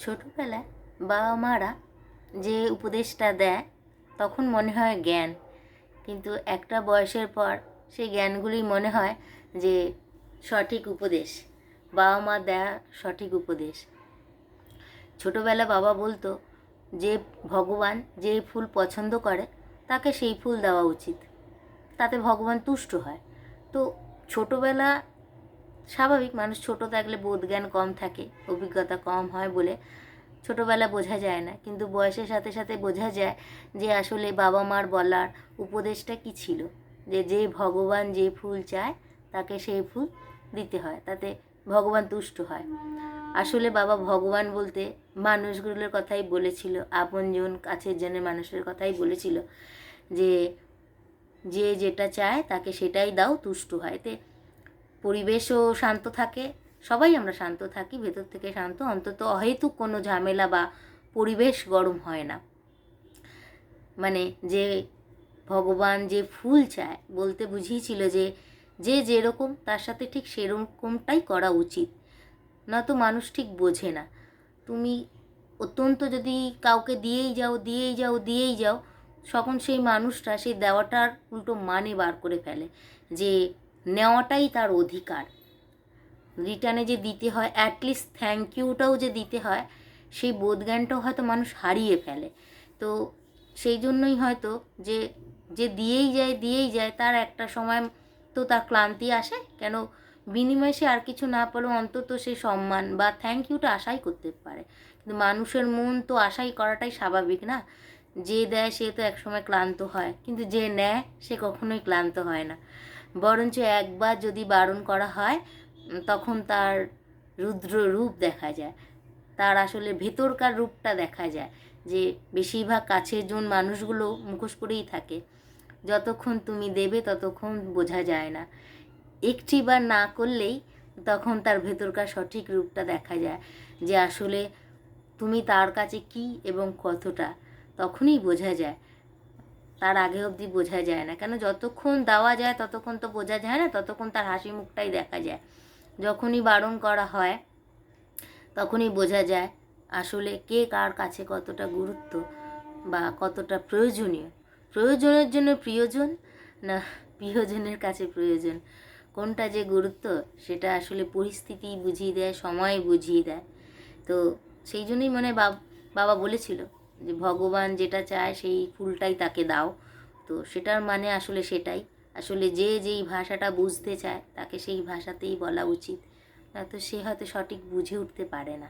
ছোটোবেলায় বাবা মারা যে উপদেশটা দেয় তখন মনে হয় জ্ঞান, কিন্তু একটা বয়সের পর সেই জ্ঞানগুলি মনে হয় যে সঠিক উপদেশ, বাবা মা দেয়া সঠিক উপদেশ। ছোটোবেলা বাবা বলতো যে ভগবান যে ফুল পছন্দ করে তাকে সেই ফুল দেওয়া উচিত, তাতে ভগবান তুষ্ট হয়। তো ছোটোবেলা স্বাভাবিক, মানুষ ছোট থাকলে বোধজ্ঞান কম থাকে, অভিজ্ঞতা কম হয় বলে ছোটোবেলা বোঝা যায় না, কিন্তু বয়সের সাথে সাথে বোঝা যায় যে আসলে বাবা মার বলার উপদেশটা কী ছিল, যে যে ভগবান যে ফুল চায় তাকে সেই ফুল দিতে হয়, তাতে ভগবান তুষ্ট হয়। আসলে বাবা ভগবান বলতে মানুষগুলোর কথাই বলেছিল, আপনজন কাছের জনের মানুষের কথাই বলেছিল, যে যে যেটা চায় তাকে সেটাই দাও, তুষ্ট হয়। এতে পরিবেশও শান্ত থাকে, সবাই আমরা শান্ত থাকি, ভেতর থেকে শান্ত, অন্তত অহেতুক কোনো ঝামেলা বা পরিবেশ গরম হয় না। মানে যে ভগবান যে ফুল চায় বলতে বুঝিয়েছিল যে যে যেরকম তার সাথে ঠিক সেরকমটাই করা উচিত, নয়তো মানুষ ঠিক বোঝে না। তুমি অত্যন্ত যদি কাউকে দিয়েই যাও দিয়েই যাও দিয়েই যাও, তখন সেই মানুষটা সেই দেওয়াটার উল্টো মানে বার করে ফেলে, যে নেওয়াটাই তার অধিকার, রিটার্নে যে দিতে হয়, অ্যাটলিস্ট থ্যাংক ইউটাও যে দিতে হয়, সেই বোধজ্ঞানটাও হয়তো মানুষ হারিয়ে ফেলে। তো সেই জন্যই হয়তো যে যে দিয়েই যায় তার একটা সময় তো তার ক্লান্তি আসে, কেন বিনিময়ে সে আর কিছু না পেলেও অন্তত সে সম্মান বা থ্যাংক ইউটা আশাই করতে পারে। কিন্তু মানুষের মন তো আশাই করাটাই স্বাভাবিক না, যে দেয় সে তো একসময় ক্লান্ত হয়, কিন্তু যে নেয় সে কখনোই ক্লান্ত হয় না। বরঞ্চ একবার যদি বারণ করা হয় তখন তার রুদ্র রূপ দেখা যায়, তার আসলে ভেতরকার রূপটা দেখা যায়, যে বেশিরভাগ কাছের জন মানুষগুলো মুখোশ করেই থাকে, যতক্ষণ তুমি দেবে ততক্ষণ বোঝা যায় না, একটিবার না করলেই তখন তার ভেতরকার সঠিক রূপটা দেখা যায়, যে আসলে তুমি তার কাছে কি এবং কতটা, তখনই বোঝা যায়, তার আগে অবধি বোঝা যায় না। কেন যতক্ষণ দেওয়া যায় ততক্ষণ তো বোঝা যায় না, ততক্ষণ তার হাসি মুখটাই দেখা যায়। যখনই বারণ করা হয় তখনই বোঝা যায় আসলে কে কার কাছে কতটা গুরুত্ব বা কতটা প্রয়োজনীয়, প্রয়োজনের জন্য প্রিয়জন না প্রিয়জনের কাছে প্রয়োজন, কোনটা যে গুরুত্ব সেটা আসলে পরিস্থিতি বুঝিয়ে দেয়, সময় বুঝিয়ে দেয়। তো সেই জন্যই মানে বাবা বলেছিল যে ভগবান যেটা চায় সেই ফুলটাই তাকে দাও। তো সেটার মানে আসলে সেটাই, আসলে যে যেই ভাষাটা বুঝতে চায় তাকে সেই ভাষাতেই বলা উচিত, তো সে হয়তো সঠিক বুঝে উঠতে পারে না।